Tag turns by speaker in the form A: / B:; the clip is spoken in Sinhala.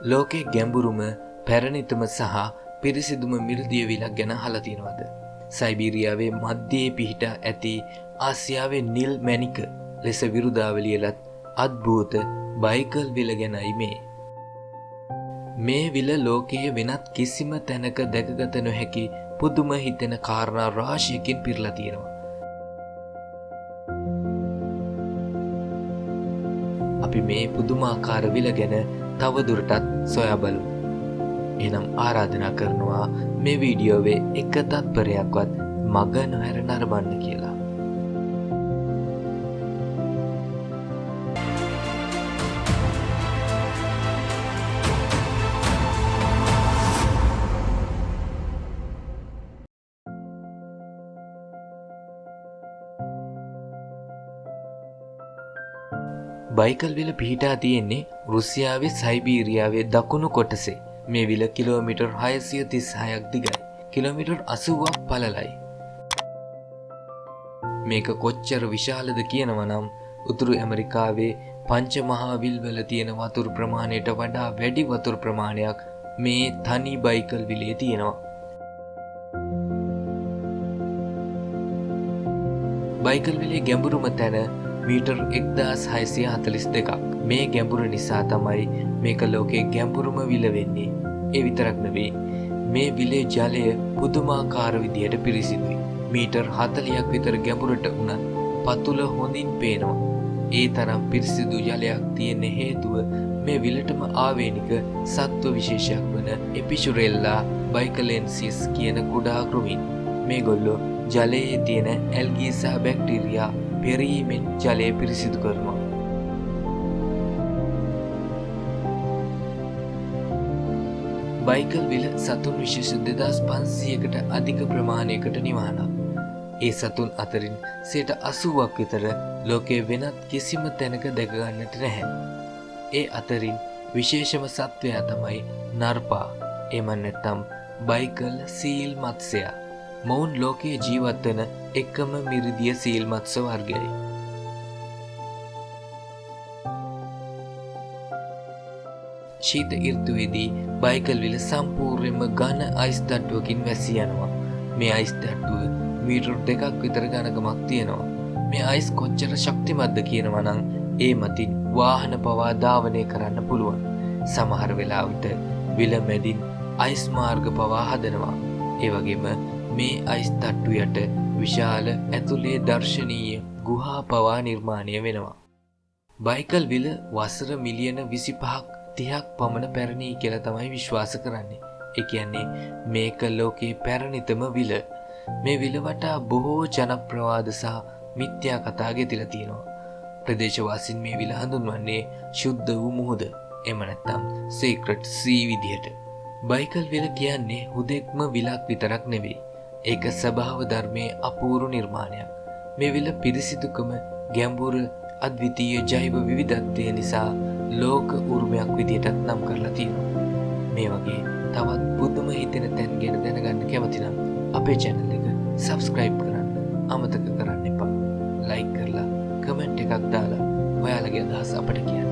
A: ලෝකේ ගැඹුරුම පැරණිතම සහ පිරිසිදුම මිරිදිය විලක් ගැන අහලා තියෙනවද? සයිබීරියාවේ මධ්‍යයේ පිහිට ඇති ආසියාවේ නිල් මැණික ලෙස විරුදාවලියලත් අද්භූත බයිකල් විල ගැනයි මේ. මේ විල ලෝකයේ වෙනත් කිසිම තැනක දැකගත නොහැකි පුදුම හිතෙන කාරණා රාශියකින් පිරලා තියෙනවා. අපි මේ පුදුමාකාර විල ගැන තව දුරටත් සොයා බලමු. එනම් ආරාධනා කරනවා මේ වීඩියෝවේ එක තත්පරයක්වත් මග නොහැර නරඹන්න කියලා. බයිකල් විල පිහිටා තියෙන්නේ රුසියාවේ සයිබීරියාවේ දකුණු කොටසේ. මේ විල කිලෝමීටර් 636ක් දිගයි. කිලෝමීටර් 80ක් පළලයි. මේක කොච්චර විශාලද කියනවා නම් උතුරු ඇමරිකාවේ පංච මහා විල් වල තියෙන වතුර ප්‍රමාණයට වඩා වැඩි වතුර ප්‍රමාණයක් මේ තනි බයිකල් විලේ තියෙනවා. බයිකල් විලේ ගැඹුරුම තැන මීටර් 1642ක්. මේ ගැඹුර නිසා තමයි මේක ලෝකයේ ගැඹුරුම විල වෙන්නේ. ඒ විතරක් නෙවෙයි, මේ විලේ ජලය පුදුමාකාර විදියට පිරිසිදුයි. මීටර් 40ක් විතර ගැඹුරට වුණත් පතුල හොඳින් පේනවා. ඒ තරම් පිරිසිදු ජලයක් තියෙන හේතුව මේ විලටම ආවේනික සත්ව විශේෂයක් වන එපිචුරෙල්ලා බයිකලෙන්සිස් කියන කුඩා කෘමීන්. මේගොල්ලෝ ජලයේ තියෙන ඇල්ගී සහ බැක්ටීරියා පෙරීමෙන් ජලය පිරිසිදු කරනවා. බයිකල් විල සතුන් විශේෂ 2500කට අධික ප්‍රමාණයකට නිවහනක්. ඒ සතුන් අතරින් 80%ක් විතර ලෝකයේ වෙනත් කිසිම තැනක දැක ගන්නට නැහැ. ඒ අතරින් විශේෂම සත්වයා තමයි නර්පා. එම නැත්නම් බයිකල් සීල් මත්ස්‍යයා. මොවුන් ලෝකයේ ජීවත් වන එකම මිරිදිය සීල් මත්ස්‍ය වර්ගයයි. ශීත ඍතුවේදී බයිකල් විල සම්පූර්ණයෙන්ම ඝන අයිස් තට්ටුවකින් වැසී යනවා. මේ අයිස් තට්ටුව මීටර් 2ක් විතර ඝනකමක් තියෙනවා. මේ අයිස් කොච්චර ශක්තිමත්ද කියනවා නම් ඒ මතින් වාහන පවා ධාවනය කරන්න පුළුවන්. සමහර වෙලාවට විල මැදින් අයිස් මාර්ග පවා හදනවා. ඒ වගේම මේ අයිස් තට්ටු යට විශාල ඇතුලේ දර්ශනීය ගුහා පවා නිර්මාණය වෙනවා. බයිකල් විල වසර මිලියන 25ක් 30ක් පමණ පැරණි කියලා තමයි විශ්වාස කරන්නේ. ඒ කියන්නේ මේක ලෝකේ පැරණිතම විල. මේ විල වටා බොහෝ ජනප්‍රවාද සහ මිත්‍යා කතා ගෙතිලා තියෙනවා. ප්‍රදේශවාසීන් මේ විල හඳුන්වන්නේ ශුද්ධ වූ මුහුද. එහෙම නැත්නම් සීක්‍රට් සී විදියට. බයිකල් විල කියන්නේ හුදෙක්ම විලක් විතරක් නෙවෙයි. ඒක ස්වභාව ධර්මයේ අපූර්ව නිර්මාණයක්. මේ විල පිරිසිදුකම, ගැඹුර, අද්විතීය ජෛව විවිධත්වය නිසා ලෝක උරුමයක් විදියටත් නම් කරලා තියෙනවා. මේ වගේ තවත් පුදුම හිතෙන තැන් ගැන දැනගන්න කැමති නම් අපේ channel එක subscribe කරන්න අමතක කරන්න එපා. like කරලා කමෙන්ට් එකක් දාලා ඔයාලගේ අදහස් අපට කියන්න.